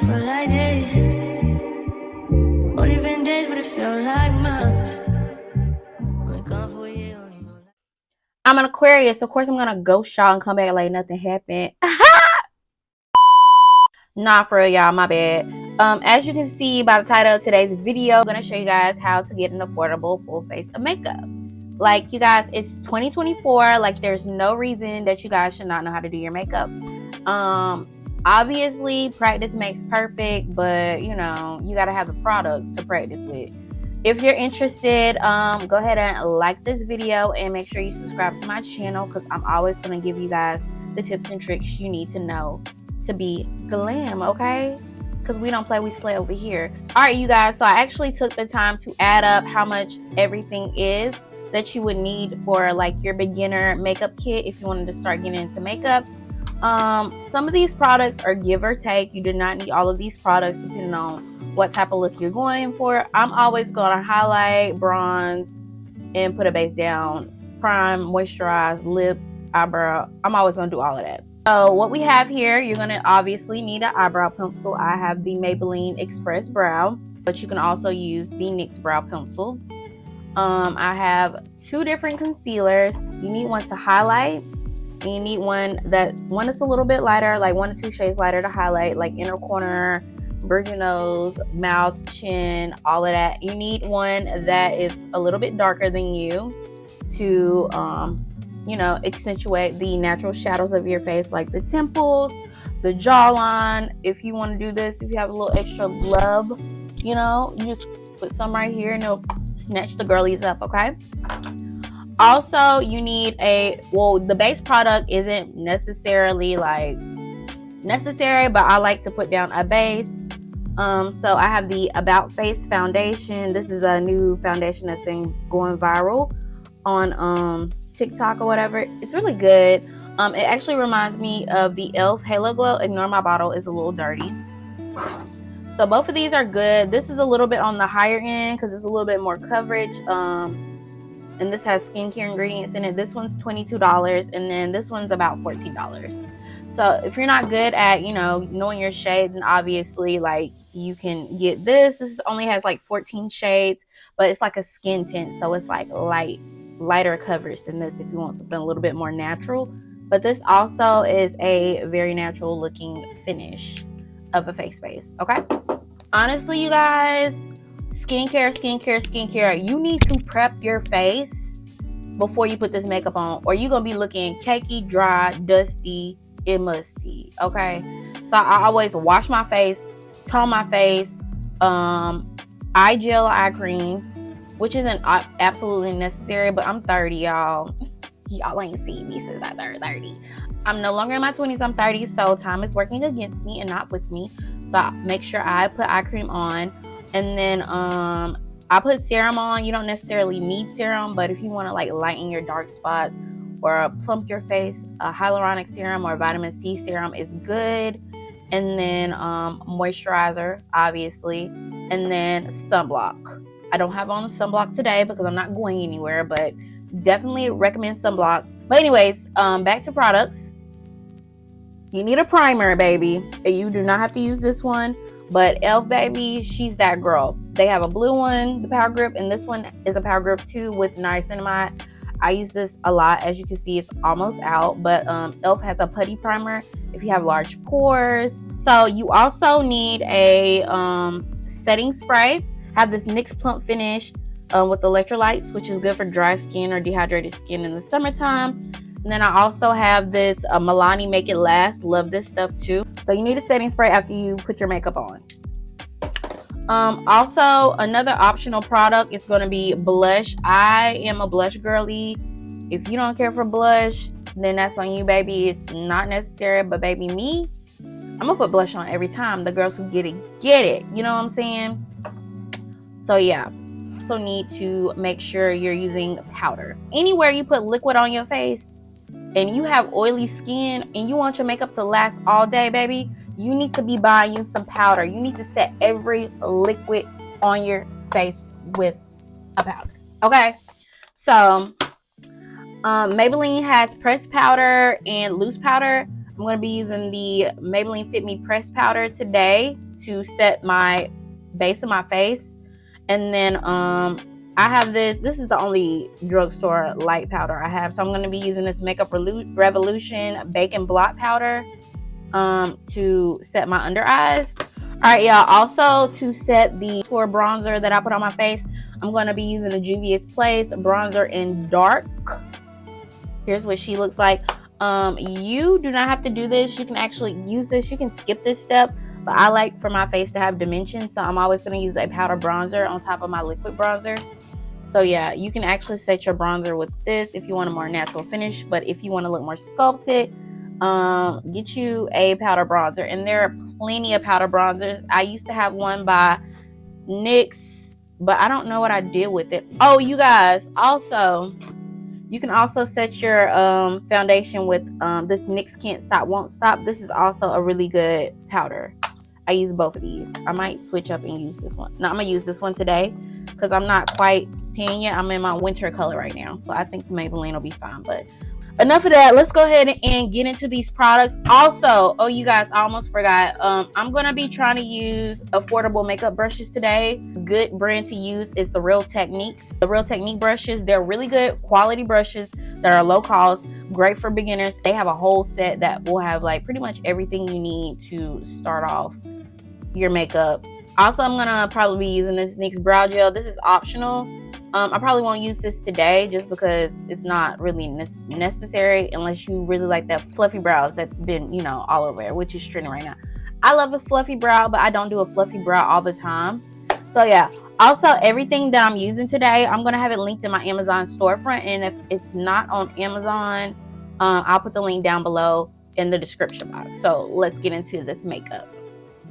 feel like this. Only been days, but it feel like months. I'm an Aquarius. Of course, I'm gonna ghost y'all and come back like nothing happened. Nah, for real, y'all. My bad. As you can see by the title of today's video, I'm gonna show you guys how to get an affordable full face of makeup. Like, you guys, it's 2024. Like, there's no reason that you guys should not know how to do your makeup. Obviously, practice makes perfect, but you know, you gotta have the products to practice with. If you're interested, go ahead and like this video and make sure you subscribe to my channel, because I'm always going to give you guys the tips and tricks you need to know to be glam, okay? Because we don't play, we slay over here. All right, you guys, so I actually took the time to add up how much everything is that you would need for like your beginner makeup kit if you wanted to start getting into makeup. Some of these products are give or take. You do not need all of these products depending on what type of look you're going for. I'm always going to highlight, bronze, and put a base down, prime, moisturize, lip, eyebrow. I'm always going to do all of that. So what we have here, you're going to obviously need an eyebrow pencil. I have the Maybelline Express Brow, but you can also use the NYX Brow Pencil. I have two different concealers. You need one to highlight, and you need one is a little bit lighter, like 1 to 2 shades lighter to highlight, like inner corner, bridge your nose, mouth, chin, all of that. You need one that is a little bit darker than you to you know, accentuate the natural shadows of your face, like the temples, the jawline. If you want to do this, if you have a little extra love, you know, you just put some right here and it'll snatch the girlies up, okay? Also, you need the base product isn't necessarily like necessary, but I like to put down a base. So I have the About Face foundation. This is a new foundation that's been going viral on TikTok or whatever. It's really good. It actually reminds me of the e.l.f. Halo Glow. Ignore my bottle, is a little dirty. So both of these are good. This is a little bit on the higher end because it's a little bit more coverage. And this has skincare ingredients in it. This one's $22, and then this one's about $14. So if you're not good at, you know, knowing your shade, then obviously like you can get this. This only has like 14 shades, but it's like a skin tint, so it's like lighter coverage than this if you want something a little bit more natural. But this also is a very natural looking finish of a face base, okay? Honestly, you guys, skincare, you need to prep your face before you put this makeup on, or you're gonna be looking cakey, dry, dusty, and musty, okay? So I always wash my face, tone my face, eye gel, eye cream, which isn't absolutely necessary, but I'm 30, y'all. Y'all ain't seen me since I turned 30. I'm no longer in my 20s, I'm 30, so time is working against me and not with me. So I make sure I put eye cream on, and then I put serum on. You don't necessarily need serum, but if you want to like lighten your dark spots or plump your face, a hyaluronic serum or vitamin C serum is good. And then moisturizer, obviously, and then sunblock. I don't have on sunblock today because I'm not going anywhere, but definitely recommend sunblock. But anyways, back to products. You need a primer, baby. You do not have to use this one, but e.l.f. baby, she's that girl. They have a blue one, the Power Grip, and this one is a Power Grip 2 with niacinamide. I use this a lot. As you can see, it's almost out, but e.l.f. has a putty primer if you have large pores. So you also need a setting spray. Have this NYX Plump Finish with electrolytes, which is good for dry skin or dehydrated skin in the summertime. And then I also have this Milani Make It Last. Love this stuff too. So you need a setting spray after you put your makeup on. Also, another optional product is going to be blush. I am a blush girly. If you don't care for blush, then that's on you, baby. It's not necessary, but baby, me, I'm gonna put blush on every time. The girls who get it, you know what I'm saying? So yeah, also need to make sure you're using powder. Anywhere you put liquid on your face and you have oily skin and you want your makeup to last all day, baby, you need to be buying you some powder. You need to set every liquid on your face with a powder, okay? So Maybelline has pressed powder and loose powder. I'm going to be using the Maybelline Fit Me pressed powder today. to set my base of my face. And then I have this is the only drugstore light powder I have, so I'm going to be using this Makeup Revolution Bacon Blot Powder to set my under eyes. All right, y'all, also to set the tour bronzer that I put on my face, I'm going to be using the Juvia's Place bronzer in dark. Here's what she looks like. You do not have to do this. You can actually use this. You can skip this step, but I like for my face to have dimension, so I'm always going to use a powder bronzer on top of my liquid bronzer. So yeah, you can actually set your bronzer with this if you want a more natural finish, but if you want to look more sculpted, get you a powder bronzer. And there are plenty of powder bronzers. I used to have one by NYX, but I don't know what I did with it. Oh, you guys, also you can also set your foundation with this NYX Can't Stop Won't Stop. This is also a really good powder. I use both of these. I might switch up and use this one. No, I'm gonna use this one today because I'm not quite tan yet. I'm in my winter color right now, so I think Maybelline will be fine. But enough of that. Let's go ahead and get into these products. Also, oh, you guys, I almost forgot. I'm gonna be trying to use affordable makeup brushes today. Good brand to use is the Real Techniques. The Real Technique brushes, they're really good quality brushes that are low cost, great for beginners. They have a whole set that will have like pretty much everything you need to start off your makeup. Also, I'm gonna probably be using this NYX brow gel. This is optional. I probably won't use this today just because it's not really necessary unless you really like that fluffy brows that's been, you know, all over it, which is trending right now. I love a fluffy brow, but I don't do a fluffy brow all the time. So yeah, also everything that I'm using today, I'm going to have it linked in my Amazon storefront. And if it's not on Amazon, I'll put the link down below in the description box. So let's get into this makeup.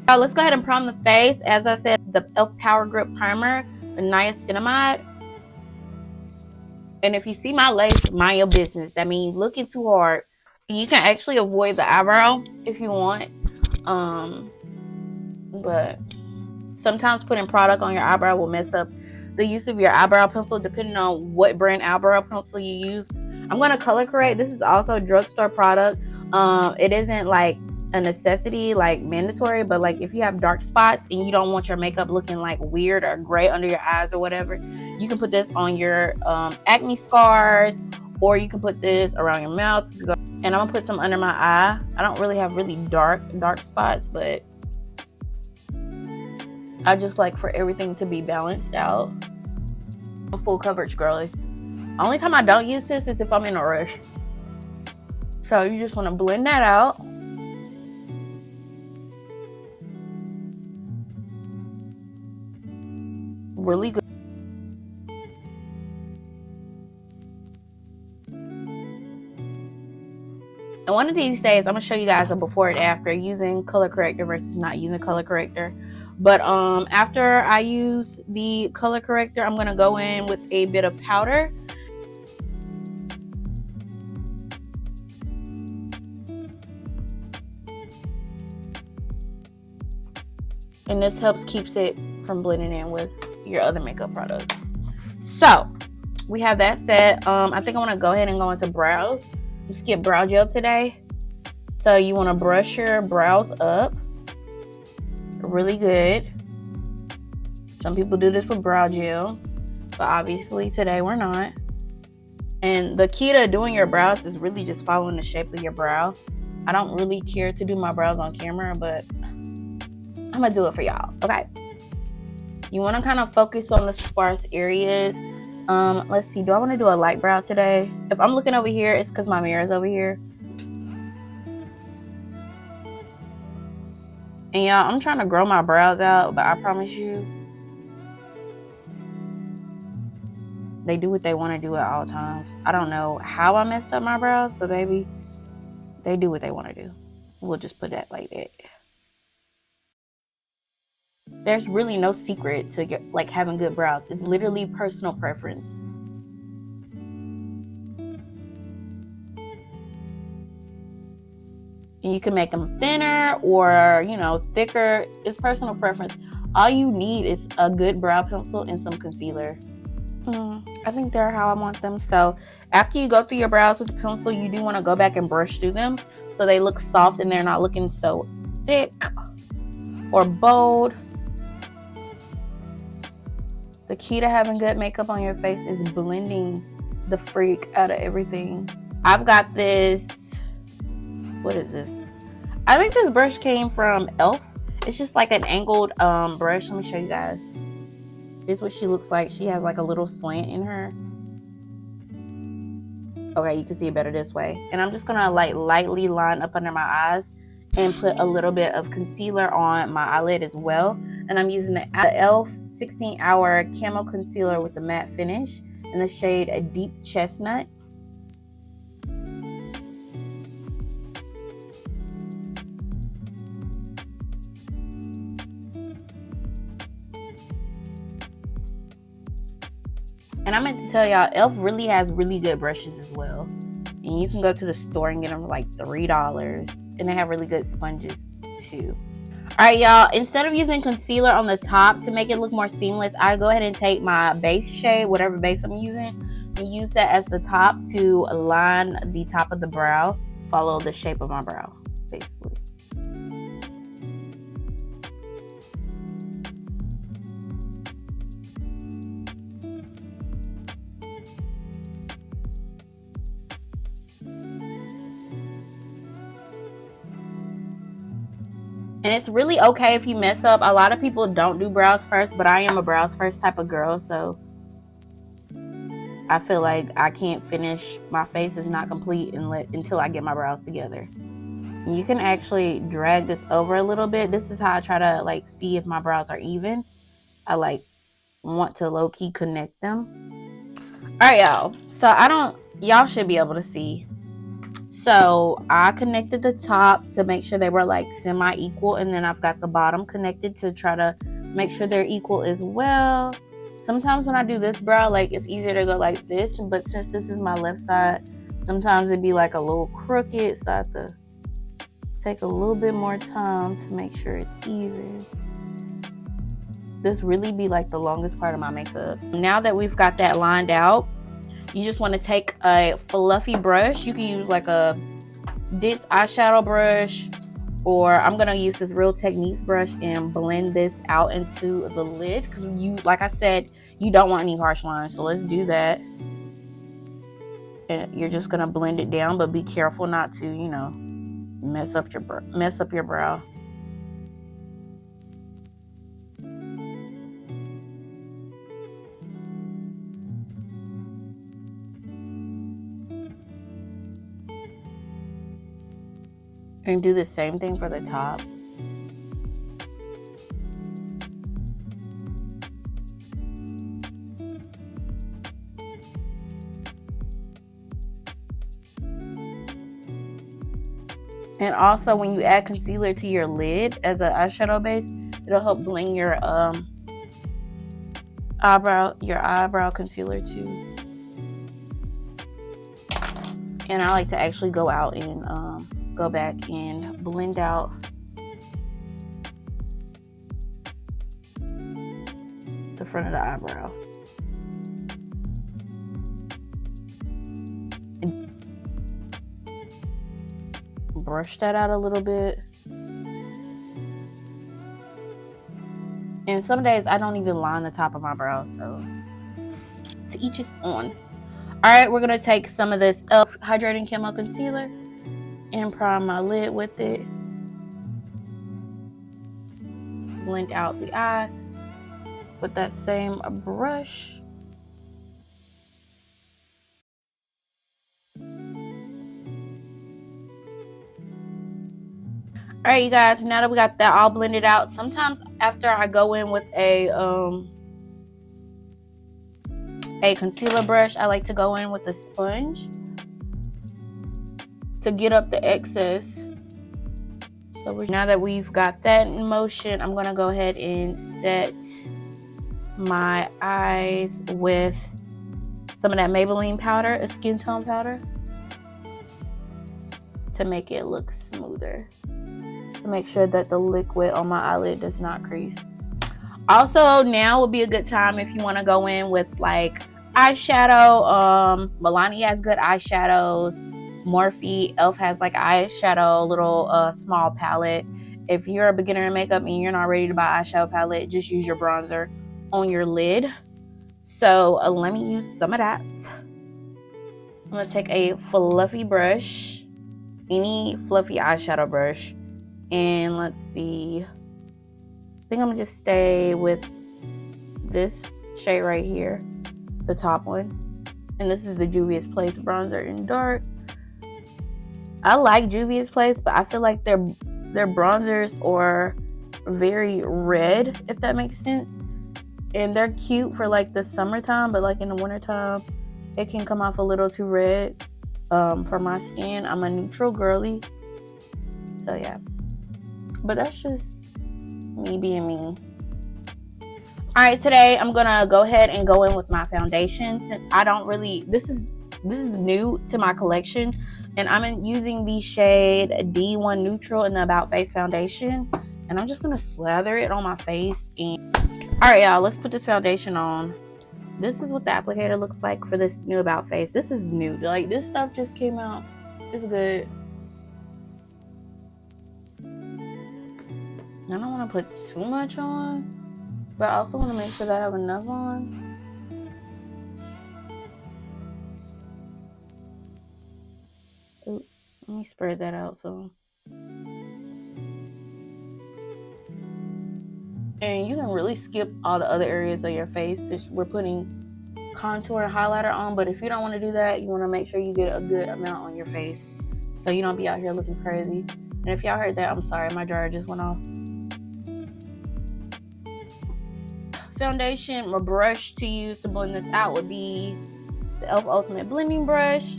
Let's go ahead and prime the face. As I said, the e.l.f. Power Grip Primer, the niacinamide. And if you see my lace, mind your business. That means looking too hard. And you can actually avoid the eyebrow if you want. But sometimes putting product on your eyebrow will mess up the use of your eyebrow pencil depending on what brand eyebrow pencil you use. I'm going to color correct. This is also a drugstore product. It isn't like a necessity, like mandatory, but like if you have dark spots and you don't want your makeup looking like weird or gray under your eyes or whatever, you can put this on your acne scars, or you can put this around your mouth. And I'm gonna put some under my eye. I don't really have really dark spots, but I just like for everything to be balanced out. I'm a full coverage girly. Only time I don't use this is if I'm in a rush. So you just want to blend that out. Really good. And one of these days, I'm gonna show you guys a before and after using color corrector versus not using color corrector. But after I use the color corrector, I'm gonna go in with a bit of powder. And this helps keeps it from blending in with your other makeup products. So we have that set. I think I want to go ahead and go into brows. Skip brow gel today. So you want to brush your brows up really good. Some people do this with brow gel, but obviously today we're not. And the key to doing your brows is really just following the shape of your brow. I don't really care to do my brows on camera, but I'm gonna do it for y'all. Okay, you want to kind of focus on the sparse areas. Let's see, do I want to do a light brow today? If I'm looking over here, it's because my mirror is over here. And y'all, I'm trying to grow my brows out, but I promise you, they do what they want to do at all times. I don't know how I messed up my brows, but baby, they do what they want to do. We'll just put that like that. There's really no secret to like having good brows. It's literally personal preference. And you can make them thinner or, you know, thicker. It's personal preference. All you need is a good brow pencil and some concealer. I think they're how I want them. So after you go through your brows with the pencil, you do want to go back and brush through them so they look soft and they're not looking so thick. or bold. The key to having good makeup on your face is blending the freak out of everything. I've got this, what is this? I think this brush came from e.l.f. It's just like an angled brush. Let me show you guys. This is what she looks like. She has like a little slant in her. Okay, you can see it better this way. And I'm just gonna like lightly line up under my eyes and put a little bit of concealer on my eyelid as well. And I'm using the e.l.f. 16-hour Camo Concealer with the matte finish in the shade a Deep Chestnut. And I meant to tell y'all, e.l.f. really has really good brushes as well. And you can go to the store and get them for like $3. And they have really good sponges too. Alright y'all, instead of using concealer on the top to make it look more seamless, I go ahead and take my base shade, whatever base I'm using, and use that as the top to line the top of the brow. Follow the shape of my brow, basically. And it's really okay if you mess up. A lot of people don't do brows first, but I am a brows first type of girl, so I feel like I can't finish. My face is not complete until I get my brows together. You can actually drag this over a little bit. This is how I try to like see if my brows are even. I like want to low-key connect them. All right, y'all. So y'all should be able to see. So I connected the top to make sure they were like semi-equal, and then I've got the bottom connected to try to make sure they're equal as well. Sometimes when I do this brow, like it's easier to go like this, but since this is my left side, sometimes it'd be like a little crooked, so I have to take a little bit more time to make sure it's even. This really be like the longest part of my makeup. Now that we've got that lined out, you just want to take a fluffy brush. You can use like a dense eyeshadow brush, or I'm gonna use this Real Techniques brush and blend this out into the lid, because like I said, you don't want any harsh lines. So let's do that. And you're just gonna blend it down, but be careful not to, you know, mess up your brow. And do the same thing for the top. And also when you add concealer to your lid as an eyeshadow base, it'll help blend your eyebrow concealer too. And I like to actually go out and go back and blend out the front of the eyebrow. And brush that out a little bit. And some days I don't even line the top of my brow, so to each his own. Alright, we're gonna take some of this e.l.f. Hydrating Camo Concealer and prime my lid with it. Blend out the eye with that same brush. Alright, you guys, now that we got that all blended out, sometimes after I go in with a concealer brush, I like to go in with a sponge to get up the excess. So now that we've got that in motion, I'm gonna go ahead and set my eyes with some of that Maybelline powder, a skin tone powder, to make it look smoother, to make sure that the liquid on my eyelid does not crease. Also, now would be a good time if you want to go in with like eyeshadow. Milani has good eyeshadows. Morphe, e.l.f. has like eyeshadow little small palette, If you're a beginner in makeup and you're not ready to buy eyeshadow palette, just use your bronzer on your lid. So let me use some of that. I'm gonna take a fluffy brush, any fluffy eyeshadow brush, and let's see. I think I'm gonna just stay with this shade right here, the top one. And this is the Juvia's Place bronzer in dark. I like Juvia's Place, but I feel like their bronzers are very red, if that makes sense. And they're cute for like the summertime, but like in the wintertime, it can come off a little too red for my skin. I'm a neutral girly, so yeah. But that's just me being me. All right, today I'm gonna go ahead and go in with my foundation, since I don't really, this is new to my collection, and I'm using the shade D1 Neutral in the About Face foundation, and I'm just gonna slather it on my face. And all right, y'all, let's put this foundation on. This is what the applicator looks like for this new About Face. This is new, like this stuff just came out. It's good. I don't want to put too much on, but I also want to make sure that I have enough on. Oops, let me spread that out so. And you can really skip all the other areas of your face since we're putting contour and highlighter on. But if you don't want to do that, you want to make sure you get a good amount on your face so you don't be out here looking crazy. And if y'all heard that, I'm sorry, my dryer just went off. Foundation, my brush to use to blend this out would be the e.l.f. Ultimate Blending Brush.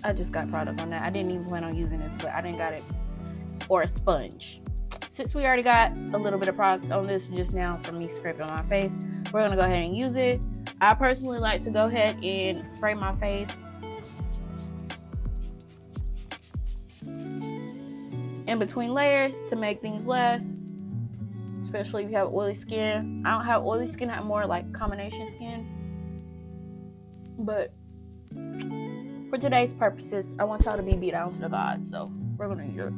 I just got product on that. I didn't even plan on using this, but I didn't got it. Or a sponge. Since we already got a little bit of product on this just now from me scraping my face, we're gonna go ahead and use it. I personally like to go ahead and spray my face in between layers to make things last, especially if you have oily skin. I don't have oily skin, I have more like combination skin. But for today's purposes, I want y'all to be beat down to the gods, so we're gonna use it.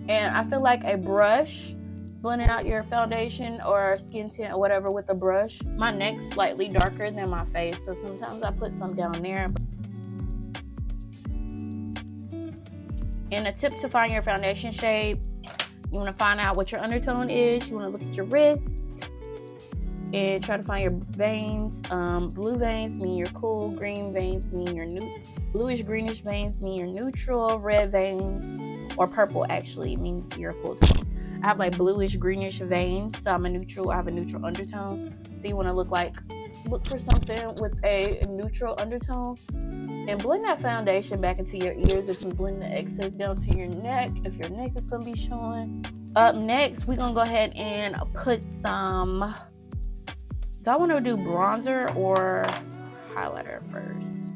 And I feel like a brush, blending out your foundation or skin tint or whatever with a brush. My neck's slightly darker than my face, so sometimes I put some down there. And a tip to find your foundation shade, you want to find out what your undertone is. You want to look at your wrist and try to find your veins. Blue veins mean you're cool. Green veins mean you're bluish greenish veins mean you're neutral. Red veins, or purple actually, means you're cool tone. I have like bluish greenish veins, so I'm a neutral. I have a neutral undertone. So you want to look for something with a neutral undertone. And blend that foundation back into your ears. If you blend the excess down to your neck, if your neck is going to be showing. Up next, we're going to go ahead and put some, do I want to do bronzer or highlighter first?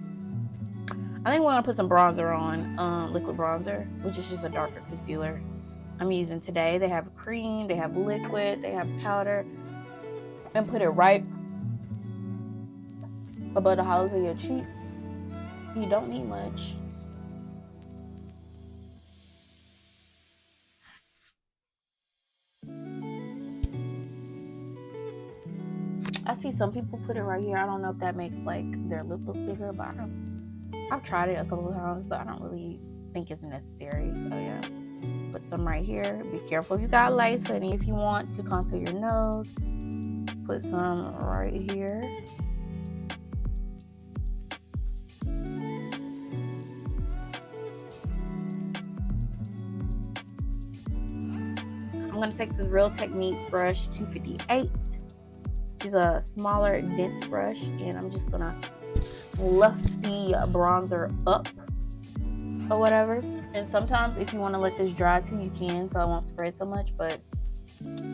I think we're going to put some bronzer on, liquid bronzer, which is just a darker concealer I'm using today. They have cream, they have liquid, they have powder. And put it right above the hollows of your cheek. You don't need much. I see some people put it right here. I don't know if that makes like their lip look bigger, but I've tried it a couple of times, but I don't really think it's necessary. So yeah, put some right here. Be careful if you got lights, honey. If you want to contour your nose, put some right here. I'm going to take this Real Techniques brush 258. She's a smaller, dense brush, and I'm just going to fluff the bronzer up or whatever. And sometimes if you want to let this dry too, you can, so it won't spread so much, but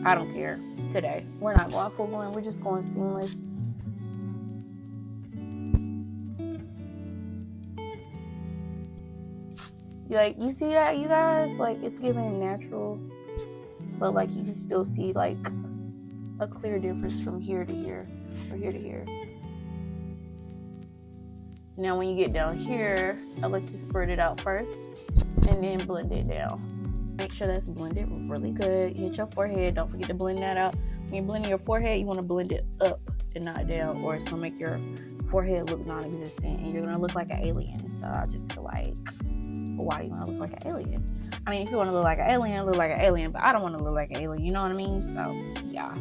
I don't care today. We're not going full blend. We're just going seamless. Like, you see that, you guys? Like, it's giving natural, but like you can still see like a clear difference from here to here or here to here. Now when you get down here, I like to spread it out first and then blend it down. Make sure that's blended really good. Hit your forehead. Don't forget to blend that out. When you're blending your forehead, you want to blend it up and not down, or it's going to make your forehead look non-existent and you're going to look like an alien. So I just feel like, why do you want to look like an alien? I mean, if you want to look like an alien, look like an alien, but I don't want to look like an alien, you know what I mean? So, yeah.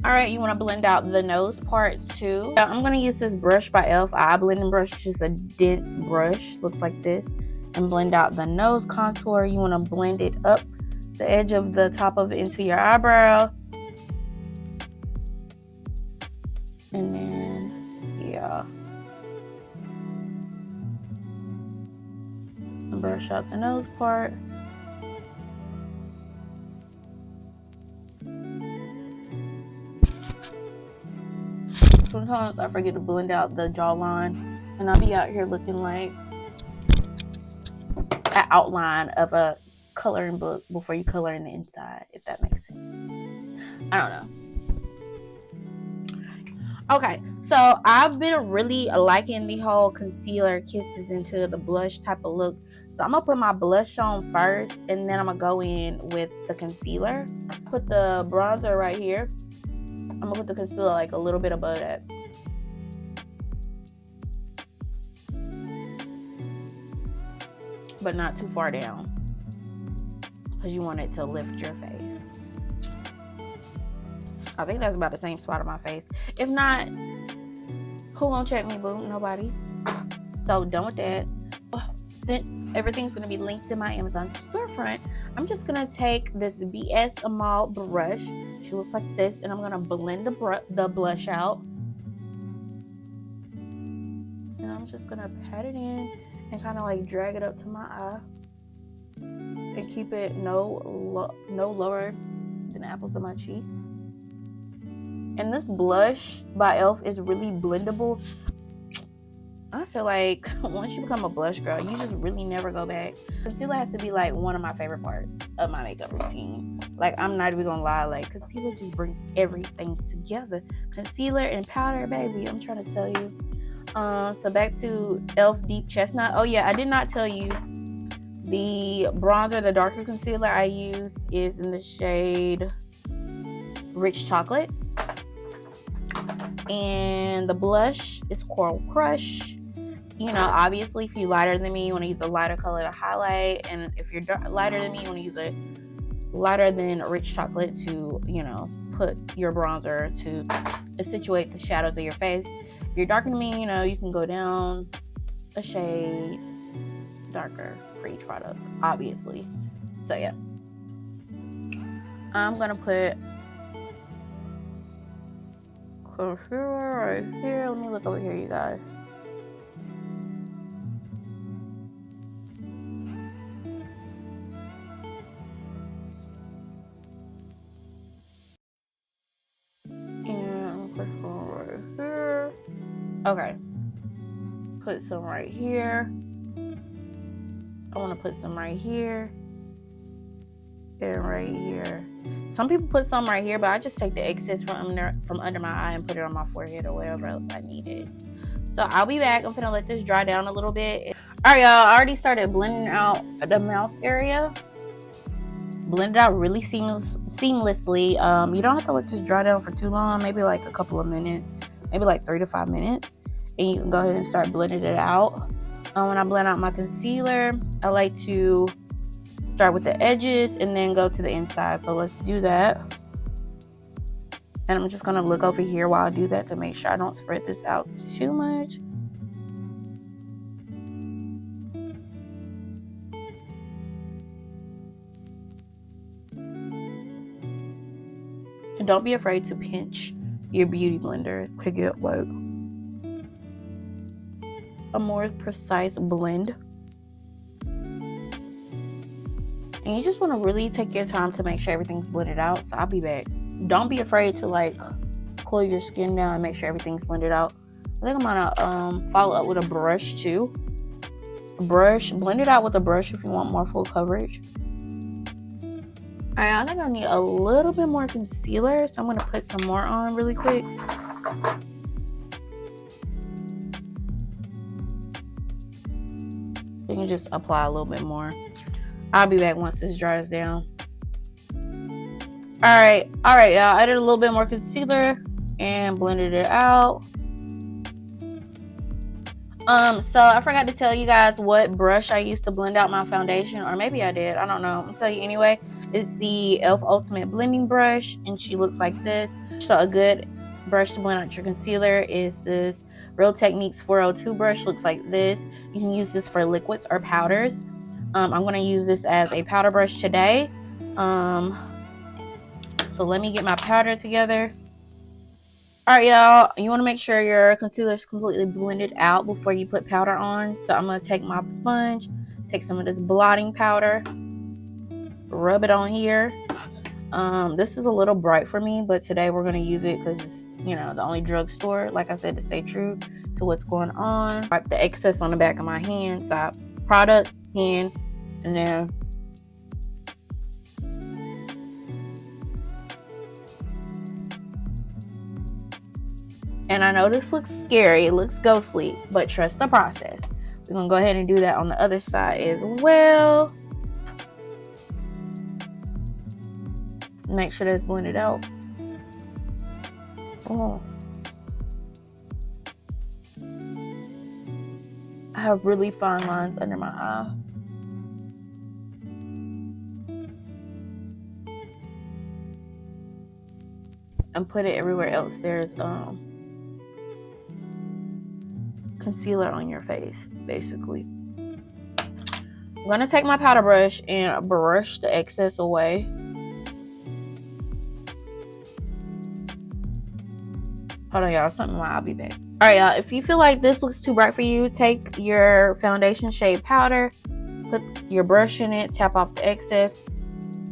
All right, you want to blend out the nose part too. I'm going to use this brush by e.l.f. eye blending brush. It's just a dense brush, looks like this, and blend out the nose contour. You want to blend it up the edge of the top of it into your eyebrow. And then, yeah. And brush out the nose part. Sometimes I forget to blend out the jawline, and I'll be out here looking like an outline of a coloring book before you color in the inside, if that makes sense. I don't know. Okay, so I've been really liking the whole concealer kisses into the blush type of look. So I'm gonna put my blush on first, and then I'm gonna go in with the concealer. Put the bronzer right here. I'm gonna put the concealer like a little bit above that. But not too far down, because you want it to lift your face. I think that's about the same spot on my face. If not, who won't check me, boo? Nobody. So done with that. Since everything's going to be linked to my Amazon storefront, I'm just going to take this BS Amal brush. She looks like this, and I'm going to blend the blush out. And I'm just going to pat it in and kind of like drag it up to my eye. And keep it no lower than the apples of my cheek. And this blush by e.l.f. is really blendable. I feel like once you become a blush girl, you just really never go back. Concealer has to be like one of my favorite parts of my makeup routine. Like, I'm not even gonna lie, like concealer just brings everything together. Concealer and powder, baby, I'm trying to tell you. So back to e.l.f. Deep Chestnut. Oh yeah, I did not tell you. The bronzer, the darker concealer I use is in the shade Rich Chocolate. And the blush is Coral Crush. You know, obviously, if you're lighter than me, you want to use a lighter color to highlight. And if you're lighter than me, you want to use a lighter than Rich Chocolate to, you know, put your bronzer to situate the shadows of your face. If you're darker than me, you know, you can go down a shade darker for each product, obviously. So, yeah. I'm going to put concealer right here. Let me look over here, you guys. And put some right here. Okay. Put some right here. I want to put some right here. And right here. Some people put some right here, but I just take the excess from under my eye and put it on my forehead or whatever else I needed. So I'll be back. I'm gonna let this dry down a little bit. All right, y'all. I already started blending out the mouth area. Blend it out really seamlessly. You don't have to let this dry down for too long. Maybe like a couple of minutes. Maybe like 3 to 5 minutes. And you can go ahead and start blending it out. When I blend out my concealer, I like to start with the edges and then go to the inside. So let's do that. And I'm just going to look over here while I do that to make sure I don't spread this out too much. And don't be afraid to pinch your beauty blender to get like a more precise blend. And you just want to really take your time to make sure everything's blended out. So I'll be back. Don't be afraid to like pull your skin down and make sure everything's blended out. I think I'm gonna follow up with a brush too. Blend it out with a brush if you want more full coverage. Alright, I think I need a little bit more concealer, so I'm gonna put some more on really quick. me just apply a little bit more. I'll be back once this dries down. All right, y'all. I added a little bit more concealer and blended it out. So I forgot to tell you guys what brush I used to blend out my foundation, or maybe I did. I don't know. I'm gonna tell you anyway. It's the e.l.f. Ultimate Blending Brush, and she looks like this. So a good brush to blend out your concealer is this Real Techniques 402 brush. Looks like this. You can use this for liquids or powders. I'm gonna use this as a powder brush today. So let me get my powder together. All right, y'all, you want to make sure your concealer is completely blended out before you put powder on. So I'm going to take my sponge, take some of this blotting powder, rub it on here. This is a little bright for me, but today we're going to use it because it's, you know, the only drugstore, like I said, to stay true to what's going on. Wipe the excess on the back of my hand, side product, hand, and then and I know this looks scary, it looks ghostly, but trust the process. We're gonna go ahead and do that on the other side as well. Make sure that's blended out. Oh, I have really fine lines under my eye. And put it everywhere else there's concealer on your face, basically. I'm gonna take my powder brush and brush the excess away. Hold on, y'all, something I'll be back. All right, y'all, if you feel like this looks too bright for you, take your foundation shade powder, put your brush in it, tap off the excess,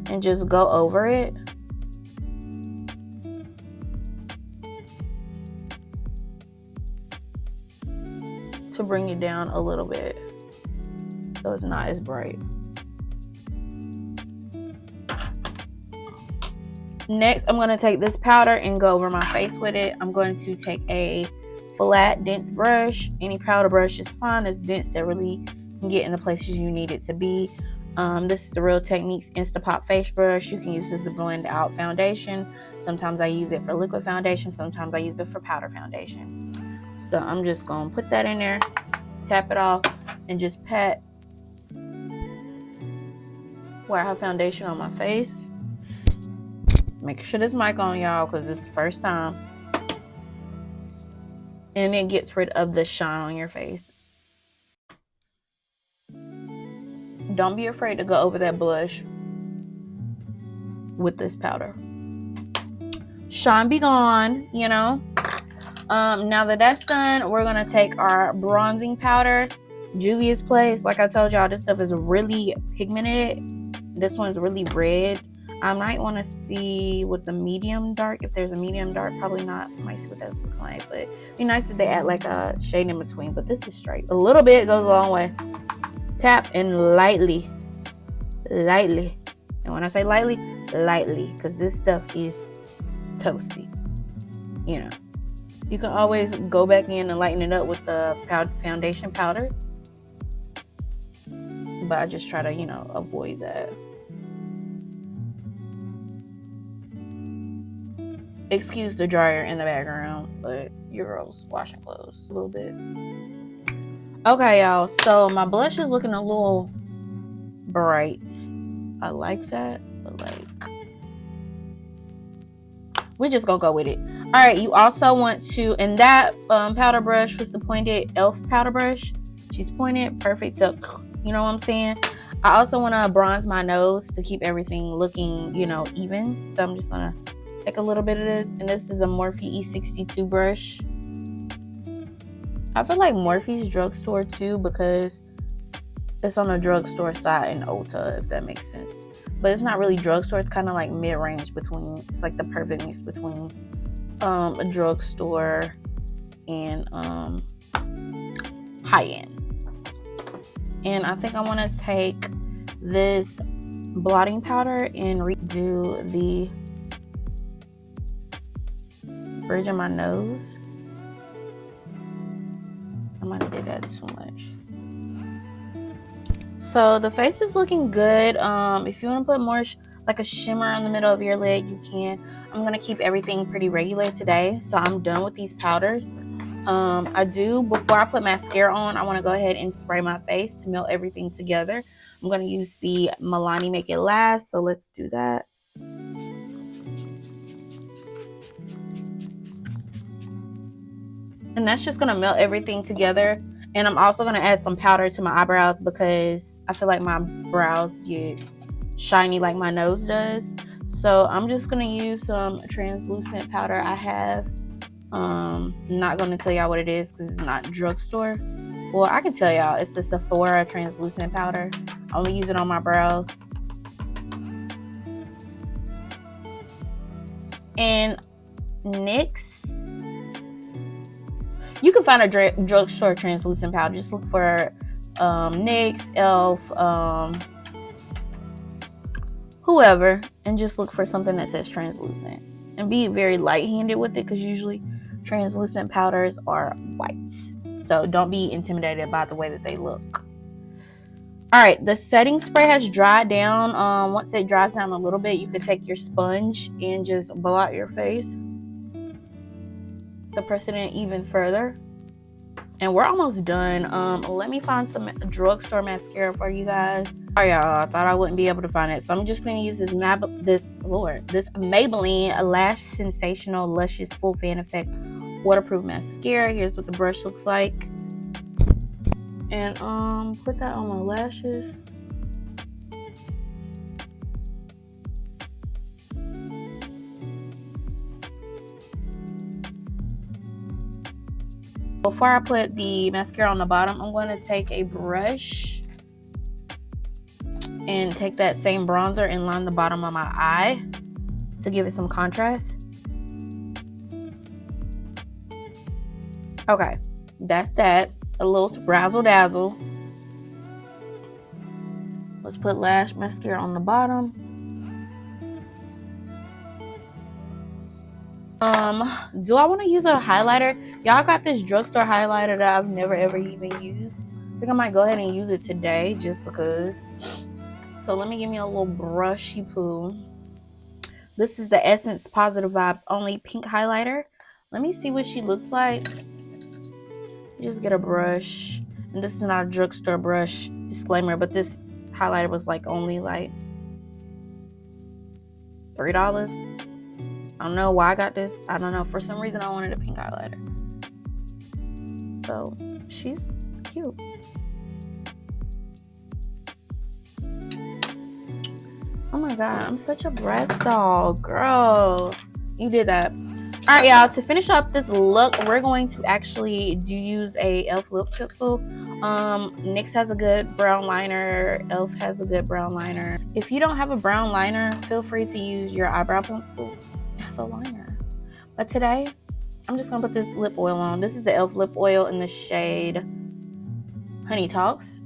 and just go over it. To bring it down a little bit so it's not as bright. Next, I'm going to take this powder and go over my face with it. I'm going to take a flat, dense brush. Any powder brush is fine. It's dense that really can get in the places you need it to be. This is the Real Techniques Instapop face brush. You can use this to blend out foundation. Sometimes I use it for liquid foundation. Sometimes I use it for powder foundation. So I'm just going to put that in there, tap it off, and just pat where I have foundation on my face. Make sure this mic on, y'all, because this is the first time. And it gets rid of the shine on your face. Don't be afraid to go over that blush with this powder. Shine be gone, you know. Now that that's done, we're gonna take our bronzing powder, Juvia's Place. Like I told y'all, this stuff is really pigmented. This one's really red. I might want to see with the medium dark, if there's a medium dark. Probably not. I might see what that's looking like, but it'd be nice if they add like a shade in between. But this is straight. A little bit goes a long way. Tap and lightly, and when I say lightly, because this stuff is toasty, you know. You can always go back in and lighten it up with the foundation powder, but I just try to, you know, avoid that. Excuse the dryer in the background, but your girl's washing clothes a little bit. Okay, y'all, so my blush is looking a little bright. I like that, but like, we're just gonna go with it. All right, you also want to, and that powder brush was the pointed e.l.f. powder brush. She's pointed, perfect to, you know what I'm saying? I also want to bronze my nose to keep everything looking, you know, even. So I'm just gonna take a little bit of this, and this is a Morphe E62 brush. I feel like Morphe's drugstore too, because it's on the drugstore side in Ulta, if that makes sense. But it's not really drugstore, it's kind of like mid-range between, it's like the perfect mix between a drugstore and high-end. And I think I want to take this blotting powder and redo the bridge of my nose. I might have did that too much. So the face is looking good. If you want to put more like a shimmer in the middle of your lid, you can. I'm gonna keep everything pretty regular today, so I'm done with these powders. Before I put mascara on, I want to go ahead and spray my face to melt everything together. I'm going to use the Milani Make It Last, so let's do that. And that's just going to melt everything together. And I'm also going to add some powder to my eyebrows because I feel like my brows get shiny like my nose does. So I'm just going to use some translucent powder I have. Not going to tell y'all what it is because it's not drugstore. Well, I can tell y'all, it's the Sephora translucent powder. I only use it on my brows. And NYX, you can find a drugstore translucent powder. Just look for NYX, ELF, whoever, and just look for something that says translucent. And be very light-handed with it because usually translucent powders are white. So don't be intimidated by the way that they look. Alright, the setting spray has dried down. Once it dries down a little bit, you can take your sponge and just blow out your face to press it in even further. And we're almost done. Let me find some drugstore mascara for you guys. Sorry, y'all, I thought I wouldn't be able to find it. So I'm just going to use this Maybelline Lash Sensational Luscious Full Fan Effect Waterproof Mascara. Here's what the brush looks like. And put that on my lashes. Before I put the mascara on the bottom, I'm going to take a brush and take that same bronzer and line the bottom of my eye to give it some contrast. Okay, that's that. A little razzle dazzle. Let's put lash mascara on the bottom. Do I want to use a highlighter? Y'all got this drugstore highlighter that I've never ever even used. I think I might go ahead and use it today just because. So let me give me a little brushy poo. This is the Essence Positive Vibes Only Pink Highlighter. Let me see what she looks like. Just get a brush. And this is not a drugstore brush, disclaimer, but this highlighter was like only like $3. I don't know why I got this. I don't know. For some reason, I wanted a pink highlighter. So, she's cute. Oh my god, I'm such a breast doll. Girl, you did that. Alright, y'all. To finish up this look, we're going to actually use a ELF lip pencil. NYX has a good brown liner. ELF has a good brown liner. If you don't have a brown liner, feel free to use your eyebrow pencil as a liner. But today, I'm just gonna put this lip oil on. This is the ELF lip oil in the shade Honey Talks.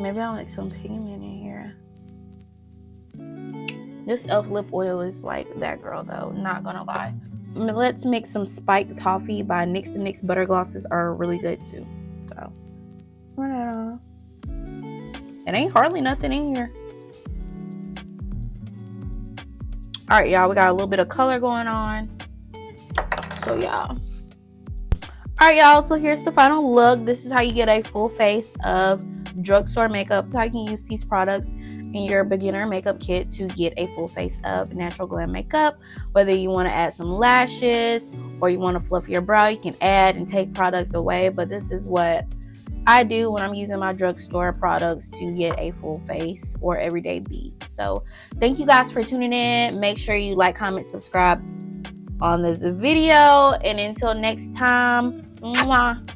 Maybe I'll make some pigment in here. This ELF lip oil is like that girl though, not gonna lie. Let's mix some Spiked Toffee by NYX. The NYX butter glosses are really good too. So, it ain't hardly nothing in here. Alright, y'all, we got a little bit of color going on. So, y'all. Alright, y'all, so here's the final look. This is how you get a full face of drugstore makeup. So you can use these products in your beginner makeup kit to get a full face of natural glam makeup. Whether you want to add some lashes or you want to fluff your brow, you can add and take products away. But this is what I do when I'm using my drugstore products to get a full face or everyday beat. So thank you guys for tuning in. Make sure you like, comment, subscribe on this video. And until next time, mwah.